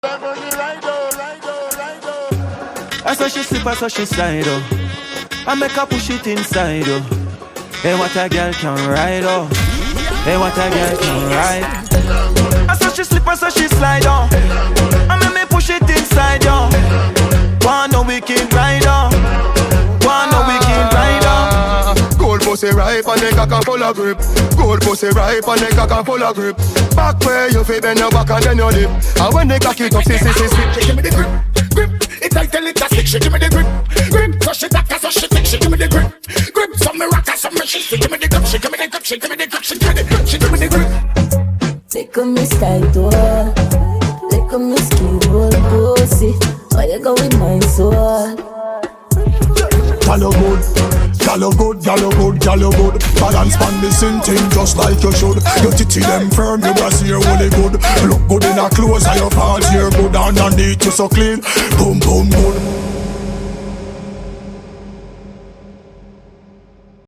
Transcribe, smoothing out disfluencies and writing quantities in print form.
I saw she slip, I saw she slide, oh. I make her push it inside, oh. Hey, what a girl can ride, oh. Hey, what a girl can ride. I saw she slip, I saw she slide, oh. I make me push it inside, oh. One no wicked rider, one no wicked rider. Gold pussy ripe and the cock full of grip. Gold pussy ripe and the cock full of grip. Back where you fit, bend your back and then your lip. And when they cock it up, see, she give me the grip, grip. It's like the little stick, she give me the grip, grip. So she back, so she thick, she give me the grip, grip. Some me rock, some me shit, she give me the grip, she give me the grip, she give me the grip, she give me the grip, she give me the grip. Take on me style door, take on me skill, roll pussy. Why you go with my soul? Y'all good, y'all good, y'all good, y'all good. Balance pan the same thing just like you should. Your titty them firm, your brassiere really good. Look good in her clothes and your pants here good. Underneath you so clean, boom boom good.